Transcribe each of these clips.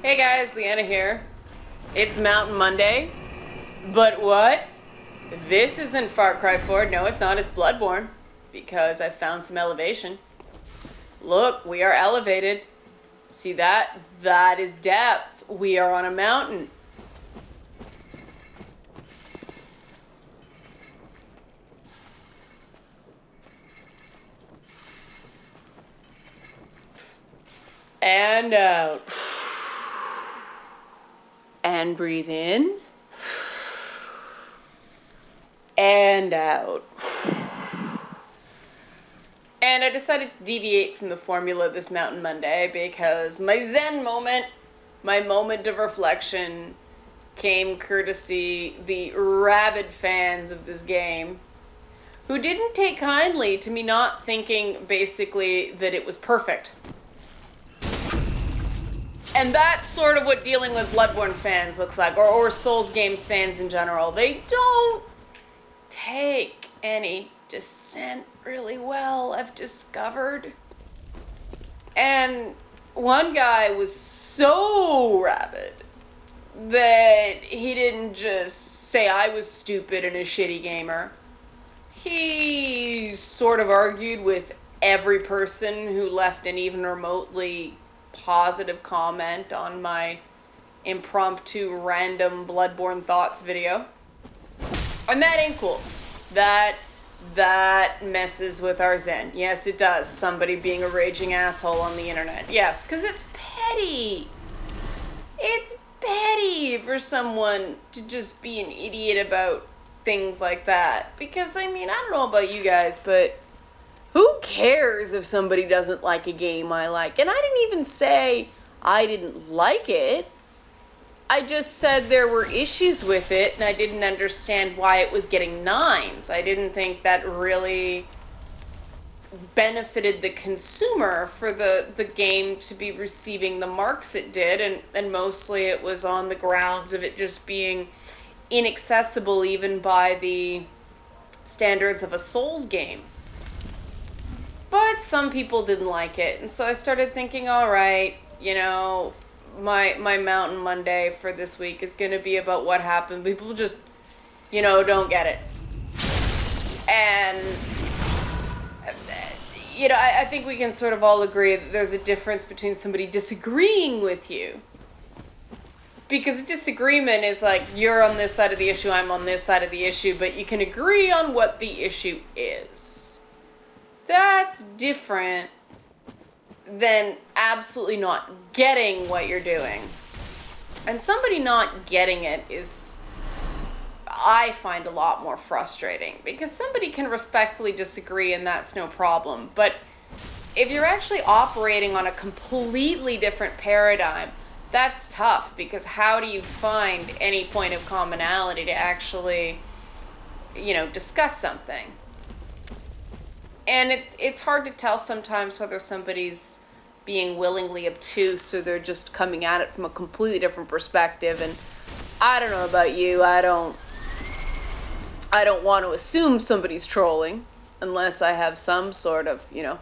Hey guys, Liana here. It's Mountain Monday, but what? This isn't Far Cry 4. No, it's not. It's Bloodborne, because I found some elevation. Look, we are elevated. See that? That is depth. We are on a mountain. And out. And breathe in. And out. And I decided to deviate from the formula this Mountain Monday because my Zen moment, my moment of reflection, came courtesy the rabid fans of this game who didn't take kindly to me not thinking basically that it was perfect. And that's sort of what dealing with Bloodborne fans looks like, or Souls games fans in general. They don't take any dissent really well, I've discovered. And one guy was so rabid that he didn't just say I was stupid and a shitty gamer. He sort of argued with every person who left an even remotely positive comment on my impromptu random Bloodborne thoughts video. And that ain't cool. That messes with our Zen. Yes, it does. Somebody being a raging asshole on the internet. Yes, because it's petty. It's petty for someone to just be an idiot about things like that. Because, I mean, I don't know about you guys, but who cares if somebody doesn't like a game I like? And I didn't even say I didn't like it. I just said there were issues with it, and I didn't understand why it was getting 9s. I didn't think that really benefited the consumer for the game to be receiving the marks it did, and mostly it was on the grounds of it just being inaccessible even by the standards of a Souls game. But some people didn't like it, and so I started thinking, all right, you know, my Mountain Monday for this week is going to be about what happened. People just, you know, don't get it. And, you know, I think we can sort of all agree that there's a difference between somebody disagreeing with you. Because a disagreement is like, you're on this side of the issue, I'm on this side of the issue, but you can agree on what the issue is. That's different than absolutely not getting what you're doing. And somebody not getting it is, I find, a lot more frustrating, because somebody can respectfully disagree and that's no problem. But if you're actually operating on a completely different paradigm, that's tough, because how do you find any point of commonality to actually, you know, discuss something? And it's hard to tell sometimes whether somebody's being willingly obtuse or they're just coming at it from a completely different perspective. And I don't know about you, I don't want to assume somebody's trolling unless I have some sort of, you know,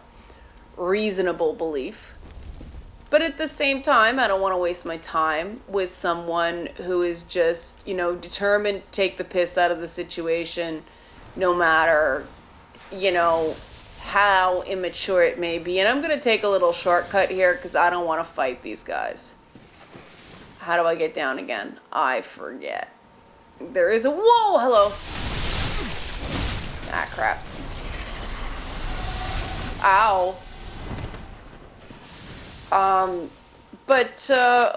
reasonable belief. But at the same time, I don't want to waste my time with someone who is just, you know, determined to take the piss out of the situation no matter, you know, how immature it may be. And I'm going to take a little shortcut here because I don't want to fight these guys. How do I get down again? I forget. There is a... Whoa! Hello! Ah, crap. Ow. Oh,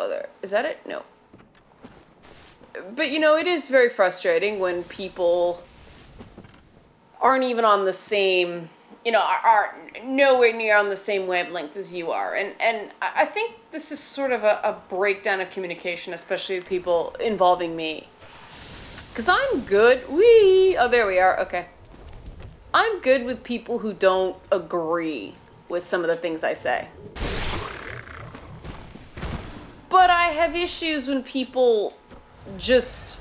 there. Is that it? No. But, you know, it is very frustrating when people aren't even on the same... you know, are nowhere near on the same wavelength as you are. And I think this is sort of a breakdown of communication, especially with people involving me. Because I'm good. Oh, there we are. Okay. I'm good with people who don't agree with some of the things I say. But I have issues when people just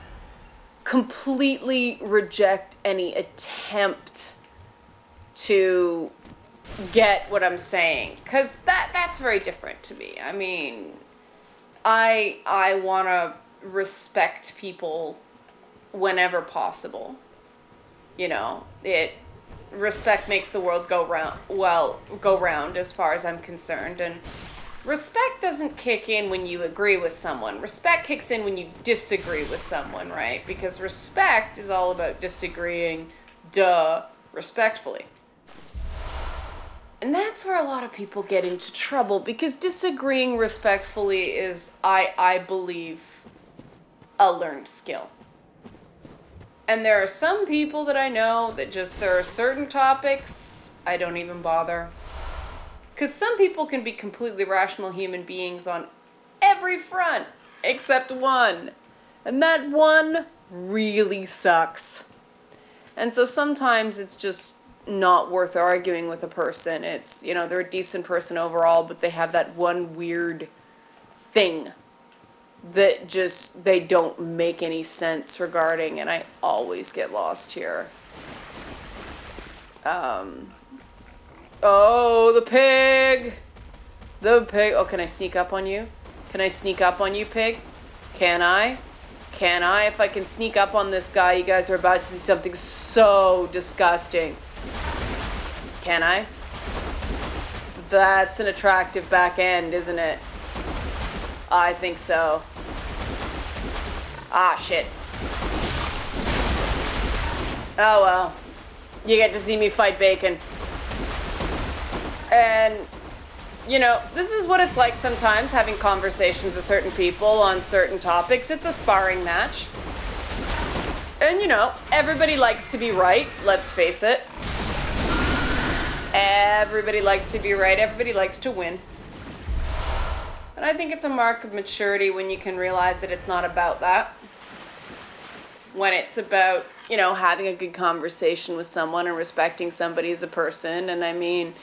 completely reject any attempt to get what I'm saying, because that's very different to me. I mean, I want to respect people whenever possible. You know, respect makes the world go round as far as I'm concerned. And respect doesn't kick in when you agree with someone. Respect kicks in when you disagree with someone, right? Because respect is all about disagreeing, respectfully. And that's where a lot of people get into trouble, because disagreeing respectfully is, I believe, a learned skill. And there are some people that I know that just, there are certain topics, I don't even bother. Because some people can be completely rational human beings on every front, except one. And that one really sucks. And so sometimes it's just not worth arguing with a person. It's, you know, they're a decent person overall, but they have that one weird thing that just, they don't make any sense regarding, and I always get lost here. Oh, the pig! The pig. Oh, can I sneak up on you? Can I sneak up on you, pig? Can I? Can I? If I can sneak up on this guy, you guys are about to see something so disgusting. Can I? That's an attractive back end, isn't it? I think so. Ah, shit. Oh, well. You get to see me fight bacon. And, you know, this is what it's like sometimes, having conversations with certain people on certain topics. It's a sparring match. And, you know, everybody likes to be right, let's face it. Everybody likes to be right. Everybody likes to win. And I think it's a mark of maturity when you can realize that it's not about that. When it's about, you know, having a good conversation with someone and respecting somebody as a person. And I mean,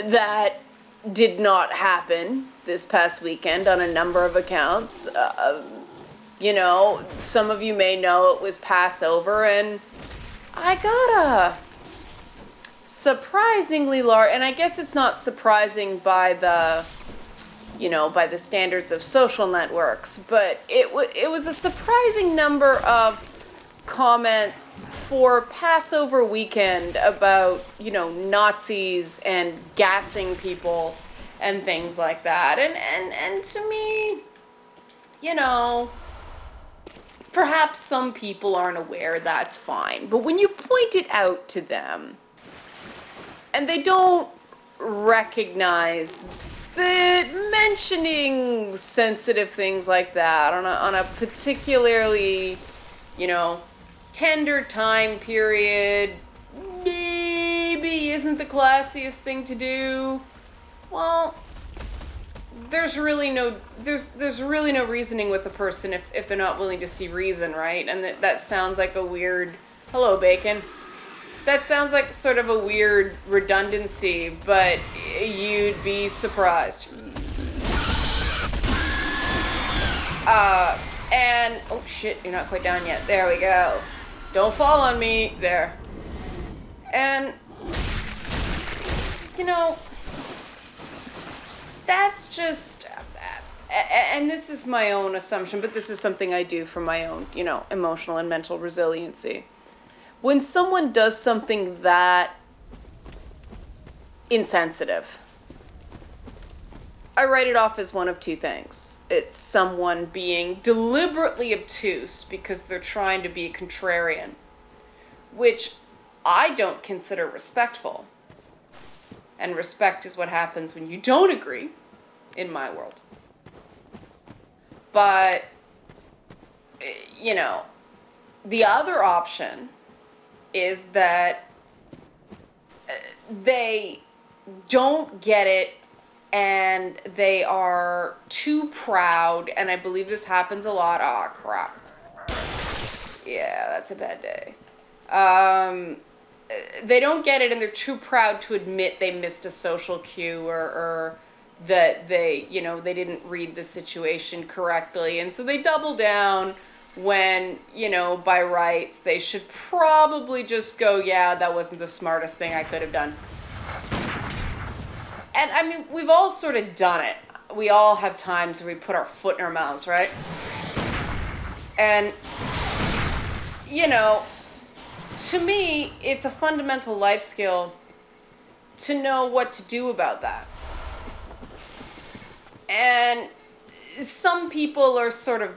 that did not happen this past weekend on a number of accounts. You know, some of you may know it was Passover, and I got a surprisingly large, and I guess it's not surprising by the, you know, by the standards of social networks, but it was a surprising number of comments for Passover weekend about, you know, Nazis and gassing people and things like that. And to me, you know, perhaps some people aren't aware, that's fine. But when you point it out to them and they don't recognize that mentioning sensitive things like that on a particularly, you know, tender time period maybe isn't the classiest thing to do, well, there's really no reasoning with the person if they're not willing to see reason, right? And that sounds like a weird, hello bacon, that sounds like sort of a weird redundancy, but you'd be surprised. And, oh shit, you're not quite down yet. There we go. Don't fall on me. There. And, you know, that's just, and this is my own assumption, but this is something I do for my own, you know, emotional and mental resiliency. When someone does something that insensitive, I write it off as one of two things. It's someone being deliberately obtuse because they're trying to be a contrarian, which I don't consider respectful. And respect is what happens when you don't agree, in my world. But, you know, the other option is that they don't get it and they are too proud, and I believe this happens a lot. Aw, crap. Yeah, that's a bad day. They don't get it and they're too proud to admit they missed a social cue or that they, you know, they didn't read the situation correctly, and so they double down when, you know, by rights, they should probably just go, yeah, that wasn't the smartest thing I could have done. And, I mean, we've all sort of done it. we all have times where we put our foot in our mouths, right? And, you know, to me, it's a fundamental life skill to know what to do about that. And some people are sort of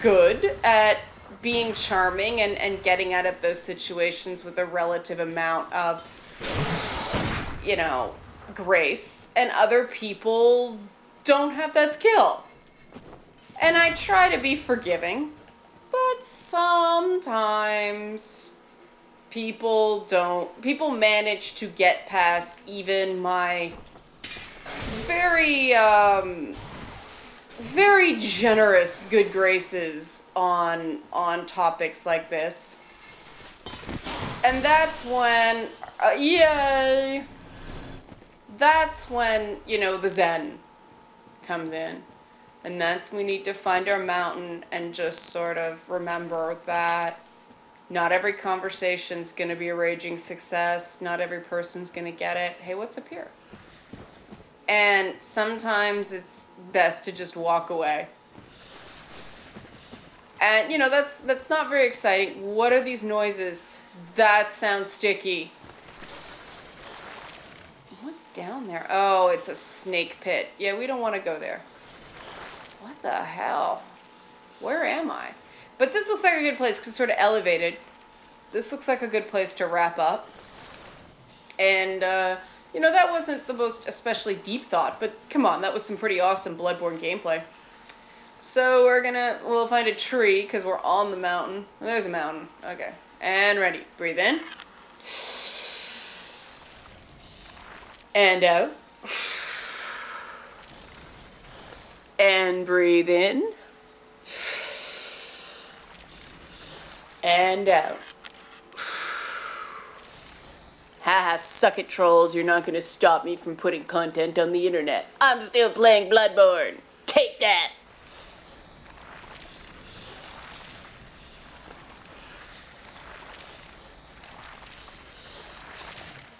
good at being charming and getting out of those situations with a relative amount of, you know, grace, and other people don't have that skill. And I try to be forgiving, but sometimes people manage to get past even my very, very generous good graces on topics like this. And that's when, yay! That's when, you know, the Zen comes in. And that's when we need to find our mountain and just sort of remember that not every conversation's going to be a raging success. Not every person's going to get it. Hey, what's up here? And sometimes it's best to just walk away. And, you know, that's not very exciting. What are these noises? That sounds sticky. What's down there? Oh, it's a snake pit. Yeah, we don't want to go there. What the hell? Where am I? But this looks like a good place because it's sort of elevated. This looks like a good place to wrap up. And, you know, that wasn't the most especially deep thought, but come on, that was some pretty awesome Bloodborne gameplay. So we'll find a tree because we're on the mountain. There's a mountain. Okay. And ready. Breathe in. And out. And breathe in. And out. Haha, suck it, trolls. You're not gonna stop me from putting content on the internet. I'm still playing Bloodborne. Take that!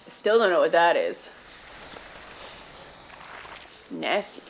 Still don't know what that is. Nasty.